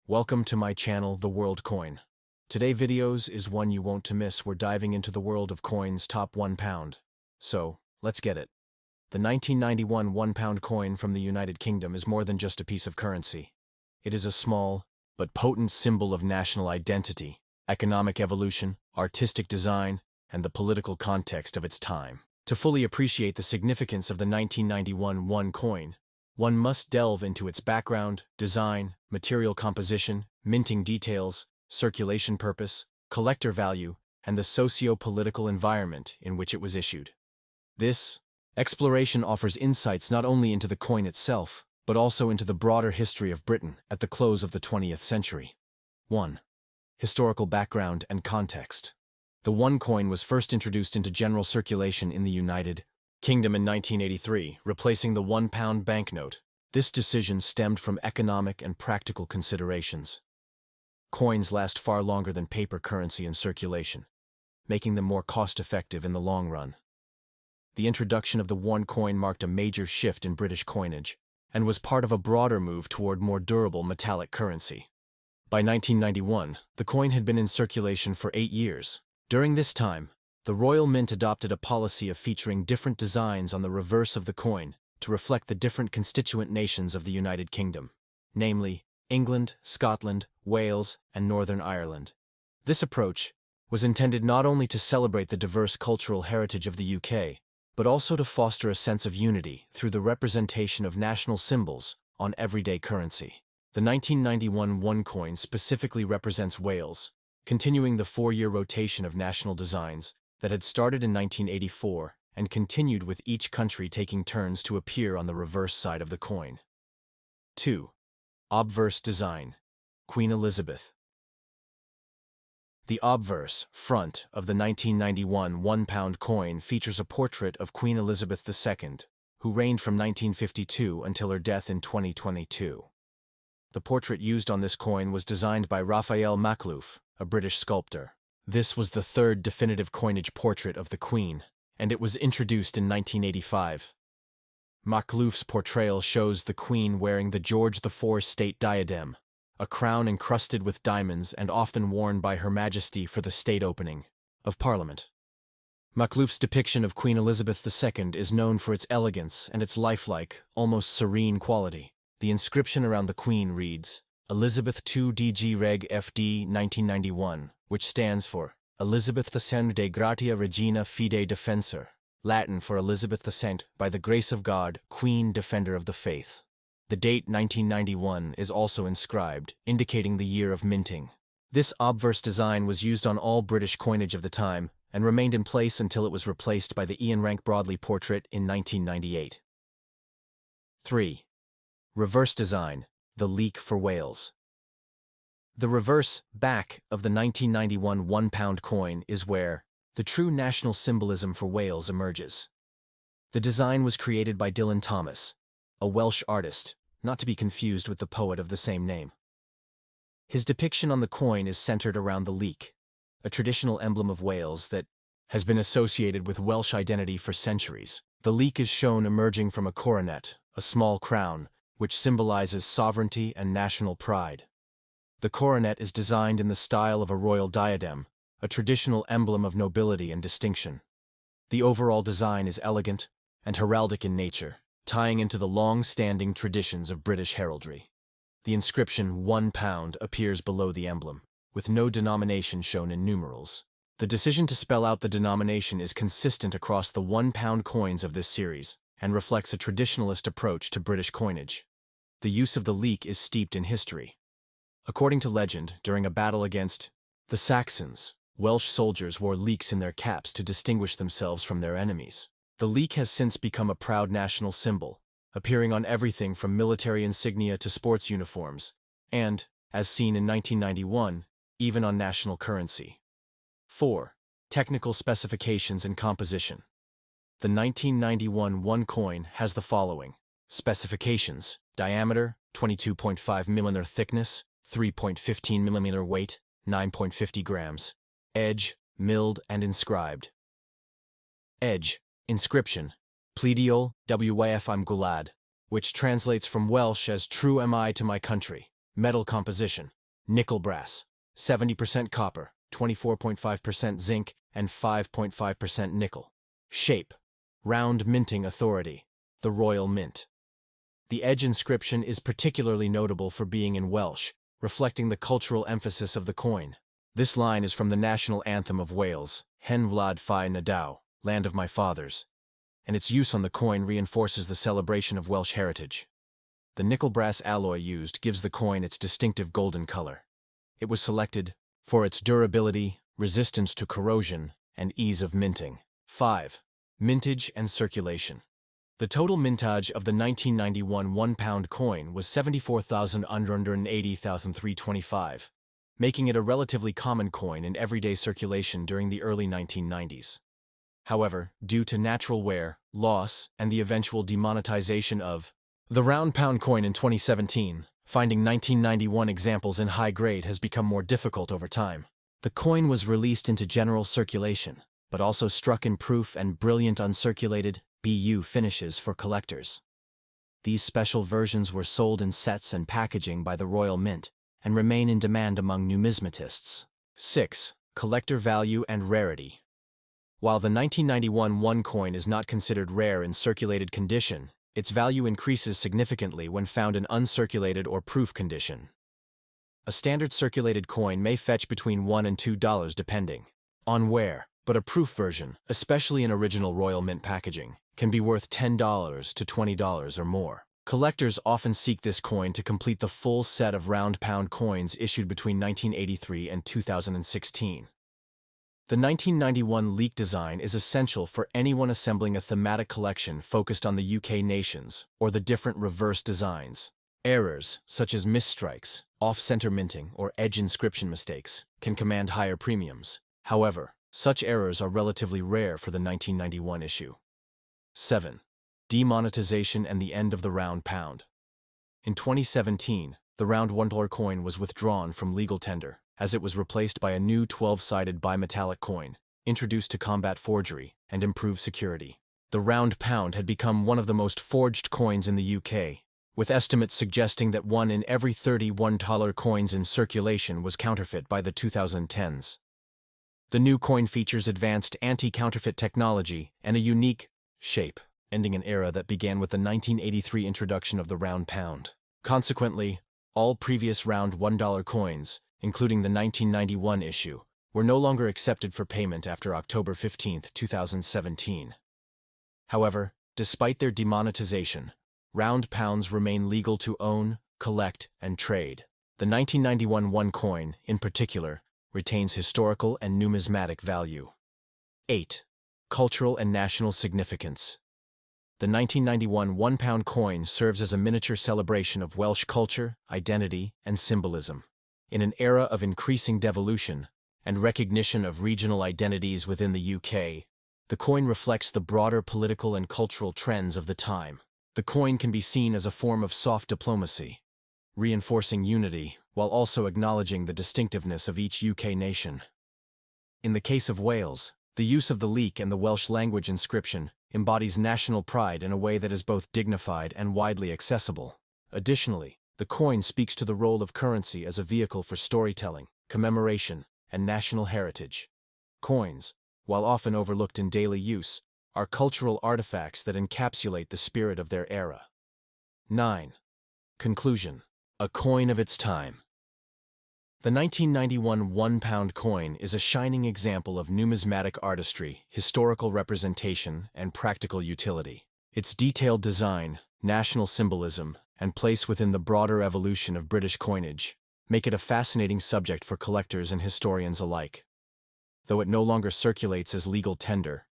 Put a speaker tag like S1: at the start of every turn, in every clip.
S1: Welcome to my channel, The World Coin. Today videos is one you won't to miss. We're diving into the world of coins top £1. So, let's get it. The 1991 £1 coin from the United Kingdom is more than just a piece of currency. It is a small, but potent symbol of national identity, economic evolution, artistic design, and the political context of its time. To fully appreciate the significance of the 1991 1 coin, one must delve into its background, design, material composition, minting details, circulation purpose, collector value, and the socio-political environment in which it was issued. This exploration offers insights not only into the coin itself, but also into the broader history of Britain at the close of the 20th century. 1. Historical background and context. The 1 coin was first introduced into general circulation in the United Kingdom in 1983, replacing the £1 banknote. This decision stemmed from economic and practical considerations. Coins last far longer than paper currency in circulation, making them more cost-effective in the long run. The introduction of the 1 coin marked a major shift in British coinage, and was part of a broader move toward more durable metallic currency. By 1991, the coin had been in circulation for 8 years. During this time, the Royal Mint adopted a policy of featuring different designs on the reverse of the coin to reflect the different constituent nations of the United Kingdom, namely England, Scotland, Wales, and Northern Ireland. This approach was intended not only to celebrate the diverse cultural heritage of the UK, but also to foster a sense of unity through the representation of national symbols on everyday currency. The 1991 1 coin specifically represents Wales, continuing the 4-year rotation of national designs that had started in 1984 and continued with each country taking turns to appear on the reverse side of the coin. 2. Obverse design. Queen Elizabeth. The obverse front of the 1991 £1 coin features a portrait of Queen Elizabeth II, who reigned from 1952 until her death in 2022. The portrait used on this coin was designed by Raphael Maklouf, a British sculptor. This was the third definitive coinage portrait of the Queen, and it was introduced in 1985. Maklouf's portrayal shows the Queen wearing the George IV state diadem, a crown encrusted with diamonds and often worn by Her Majesty for the state opening of Parliament. Maklouf's depiction of Queen Elizabeth II is known for its elegance and its lifelike, almost serene quality. The inscription around the Queen reads, Elizabeth II DG Reg FD 1991, which stands for Elizabeth II de Gratia Regina Fide Defensor, Latin for Elizabeth II, by the grace of God, Queen Defender of the Faith. The date 1991 is also inscribed, indicating the year of minting. This obverse design was used on all British coinage of the time and remained in place until it was replaced by the Ian Rank Broadley portrait in 1998. 3. Reverse design. The leek for Wales. The reverse back of the 1991 £1 coin is where the true national symbolism for Wales emerges. The design was created by Dylan Thomas, a Welsh artist, not to be confused with the poet of the same name. His depiction on the coin is centered around the leek, a traditional emblem of Wales that has been associated with Welsh identity for centuries. The leek is shown emerging from a coronet, a small crown, which symbolizes sovereignty and national pride. The coronet is designed in the style of a royal diadem, a traditional emblem of nobility and distinction. The overall design is elegant and heraldic in nature, tying into the long-standing traditions of British heraldry. The inscription £1 appears below the emblem, with no denomination shown in numerals. The decision to spell out the denomination is consistent across the £1 coins of this series and reflects a traditionalist approach to British coinage. The use of the leek is steeped in history. According to legend, during a battle against the Saxons, Welsh soldiers wore leeks in their caps to distinguish themselves from their enemies. The leek has since become a proud national symbol, appearing on everything from military insignia to sports uniforms, and, as seen in 1991, even on national currency. 4. Technical specifications and composition. The 1991 1 coin has the following specifications: diameter, 22.5 mm thickness, 3.15 mm weight, 9.50 grams. Edge, milled and inscribed. Edge, inscription, Plediol, WYF I'm Gulad, which translates from Welsh as True am I to my country. Metal composition, Nickel brass, 70% copper, 24.5% zinc, and 5.5% nickel. Shape, round minting authority, the Royal Mint. The edge inscription is particularly notable for being in Welsh, reflecting the cultural emphasis of the coin. This line is from the national anthem of Wales, Hen Wlad Fy Nadaw, Land of My Fathers, and its use on the coin reinforces the celebration of Welsh heritage. The nickel brass alloy used gives the coin its distinctive golden color. It was selected for its durability, resistance to corrosion, and ease of minting. 5. Mintage and circulation. The total mintage of the 1991 £1 coin was 74,180,325, making it a relatively common coin in everyday circulation during the early 1990s. However, due to natural wear, loss, and the eventual demonetization of the £1 coin in 2017, finding 1991 examples in high grade has become more difficult over time. The coin was released into general circulation, but also struck in proof and brilliant uncirculated BU finishes for collectors. These special versions were sold in sets and packaging by the Royal Mint and remain in demand among numismatists. 6. Collector value and rarity. While the 1991 1 coin is not considered rare in circulated condition, its value increases significantly when found in uncirculated or proof condition. A standard circulated coin may fetch between $1 and $2 depending on wear, but a proof version, especially in original Royal Mint packaging, can be worth $10 to $20 or more. Collectors often seek this coin to complete the full set of £1 coins issued between 1983 and 2016. The 1991 leak design is essential for anyone assembling a thematic collection focused on the UK nations or the different reverse designs. Errors, such as misstrikes, off-center minting, or edge inscription mistakes, can command higher premiums. However, such errors are relatively rare for the 1991 issue. 7. Demonetization and the end of the £1. In 2017, the round $1 coin was withdrawn from legal tender, as it was replaced by a new 12-sided bimetallic coin, introduced to combat forgery and improve security. The £1 had become one of the most forged coins in the UK, with estimates suggesting that 1 in every 30 $1 coins in circulation was counterfeit by the 2010s. The new coin features advanced anti-counterfeit technology and a unique shape, ending an era that began with the 1983 introduction of the £1. Consequently, all previous round $1 coins, including the 1991 issue, were no longer accepted for payment after October 15, 2017. However, despite their demonetization, £1 remain legal to own, collect, and trade. The 1991 1 coin, in particular, retains historical and numismatic value. 8. Cultural and national significance. The 1991 £1 coin serves as a miniature celebration of Welsh culture, identity, and symbolism. In an era of increasing devolution and recognition of regional identities within the UK, the coin reflects the broader political and cultural trends of the time. The coin can be seen as a form of soft diplomacy, reinforcing unity while also acknowledging the distinctiveness of each UK nation. In the case of Wales, the use of the leek and the Welsh language inscription embodies national pride in a way that is both dignified and widely accessible. Additionally, the coin speaks to the role of currency as a vehicle for storytelling, commemoration, and national heritage. Coins, while often overlooked in daily use, are cultural artifacts that encapsulate the spirit of their era. 9. Conclusion. A coin of its time. The 1991 £1 coin is a shining example of numismatic artistry, historical representation, and practical utility. Its detailed design, national symbolism, and place within the broader evolution of British coinage make it a fascinating subject for collectors and historians alike. Though it no longer circulates as legal tender,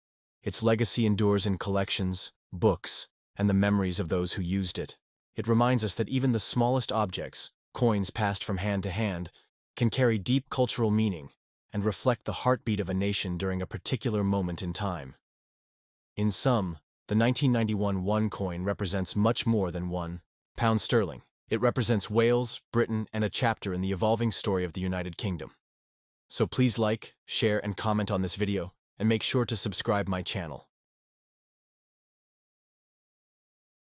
S1: its legacy endures in collections, books, and the memories of those who used it. It reminds us that even the smallest objects, coins passed from hand to hand, can carry deep cultural meaning and reflect the heartbeat of a nation during a particular moment in time. In sum, the 1991 1 coin represents much more than £1. It represents Wales, Britain, and a chapter in the evolving story of the United Kingdom. So please like, share, and comment on this video, and make sure to subscribe my channel.